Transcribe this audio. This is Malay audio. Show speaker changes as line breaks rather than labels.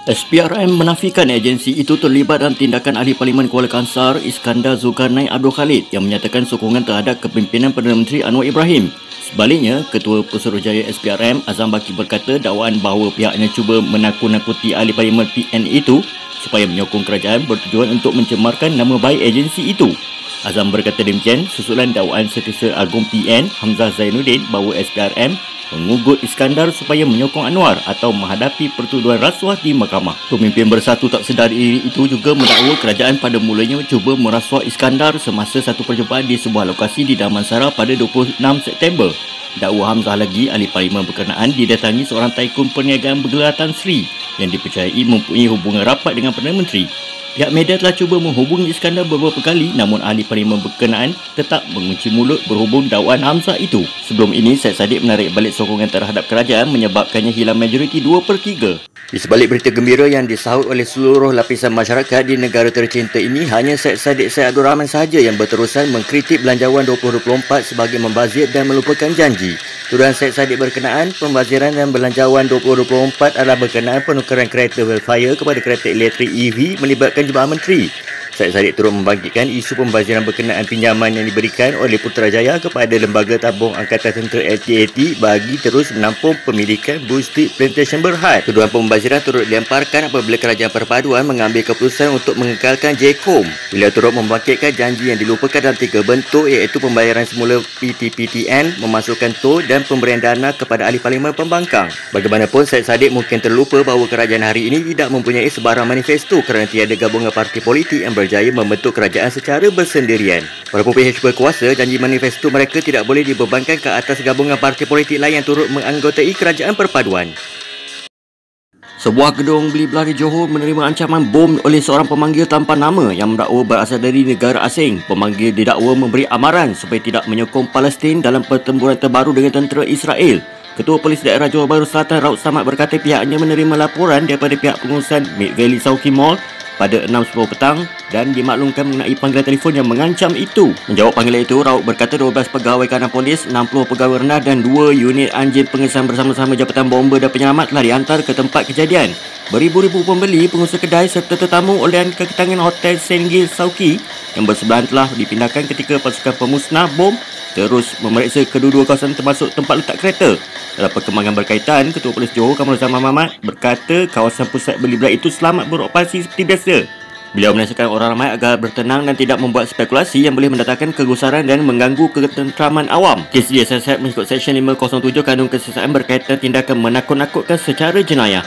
SPRM menafikan agensi itu terlibat dalam tindakan Ahli Parlimen Kuala Kangsar Iskandar Zulkarnain Abdul Khalid yang menyatakan sokongan terhadap kepimpinan Perdana Menteri Anwar Ibrahim. Sebaliknya, Ketua Pesuruhjaya SPRM Azam Baki berkata dakwaan bahawa pihaknya cuba menakut-nakuti Ahli Parlimen PN itu supaya menyokong kerajaan bertujuan untuk mencemarkan nama baik agensi itu. Azam berkata demikian susulan dakwaan Setiausaha Agung PN Hamzah Zainuddin bahawa SPRM mengugut Iskandar supaya menyokong Anwar atau menghadapi pertuduhan rasuah di mahkamah. Pemimpin Bersatu Tak Sedar Diri itu juga mendakwa kerajaan pada mulanya cuba merasuah Iskandar semasa satu perjumpaan di sebuah lokasi di Damansara pada 26 September. Dakwa Hamzah lagi, Ahli Parlimen berkenaan didatangi seorang taikun perniagaan bergelar Tan Sri yang dipercayai mempunyai hubungan rapat dengan Perdana Menteri. Pihak media telah cuba menghubungi Iskandar beberapa kali namun Ahli Parlimen berkenaan tetap mengunci mulut berhubung dakwaan Hamzah itu. Sebelum ini, Syed Saddiq menarik balik sokongan terhadap kerajaan menyebabkannya hilang majoriti 2/3. Di sebalik berita gembira yang disahut oleh seluruh lapisan masyarakat di negara tercinta ini, hanya Syed Saddiq Syed Abdul Rahman sahaja yang berterusan mengkritik belanjawan 2024 sebagai membazir dan melupakan janji. Tuduhan Syed Saddiq berkenaan pembaziran dan belanjawan 2024 adalah berkenaan penukaran kereta Velfire kepada kereta elektrik EV melibatkan Jemaah Menteri. Syed Saddiq turut membangkitkan isu pembaziran berkenaan pinjaman yang diberikan oleh Putrajaya kepada Lembaga Tabung Angkatan Tentera LTAT bagi terus menampung pemilikan Bush Street Plantation Berhad. Tuduhan pembaziran turut dilemparkan apabila Kerajaan Perpaduan mengambil keputusan untuk mengekalkan JCOM. Beliau turut membangkitkan janji yang dilupakan dalam 3 bentuk iaitu pembayaran semula PTPTN, memasukkan tol dan pemberian dana kepada Ahli Parlimen Pembangkang. Bagaimanapun, Syed Saddiq mungkin terlupa bahawa kerajaan hari ini tidak mempunyai sebarang manifesto kerana tiada gabungan parti politik yang berjaya membentuk kerajaan secara bersendirian. Walaupun PH berkuasa, janji manifesto mereka tidak boleh dibebankan ke atas gabungan parti politik lain yang turut menganggotai Kerajaan Perpaduan. Sebuah gedung beli belah di Johor menerima ancaman bom oleh seorang pemanggil tanpa nama yang mendakwa berasal dari negara asing. Pemanggil didakwa memberi amaran supaya tidak menyokong Palestin dalam pertempuran terbaru dengan tentera Israel. Ketua Polis Daerah Johor Bahru Selatan Raud Samad berkata pihaknya menerima laporan daripada pihak pengurusan Mid Valley Sauki Mall pada 6.10 petang dan dimaklumkan mengenai panggilan telefon yang mengancam itu. Menjawab panggilan itu, Raud berkata 12 pegawai kanan polis, 60 pegawai rendah dan 2 unit anjing pengesan bersama-sama Jabatan Bomba dan Penyelamat telah dihantar ke tempat kejadian. Beribu-ribu pembeli, pengusaha kedai serta tetamu olehan keketangan Hotel Senggil Sauki yang bersebelahan telah dipindahkan ketika pasukan pemusnah bom terus memeriksa kedua-dua kawasan termasuk tempat letak kereta. Dalam perkembangan berkaitan, Ketua Polis Johor Kamarul Zaman Mahmat berkata kawasan pusat beli belah itu selamat beroperasi seperti biasa. Beliau menasihatkan orang ramai agar bertenang dan tidak membuat spekulasi yang boleh mendatangkan kegusaran dan mengganggu ketenteraman awam. Kes DSSF mengikut Seksyen 507 Kanun Kesiasaan berkaitan tindakan menakut-nakutkan secara jenayah.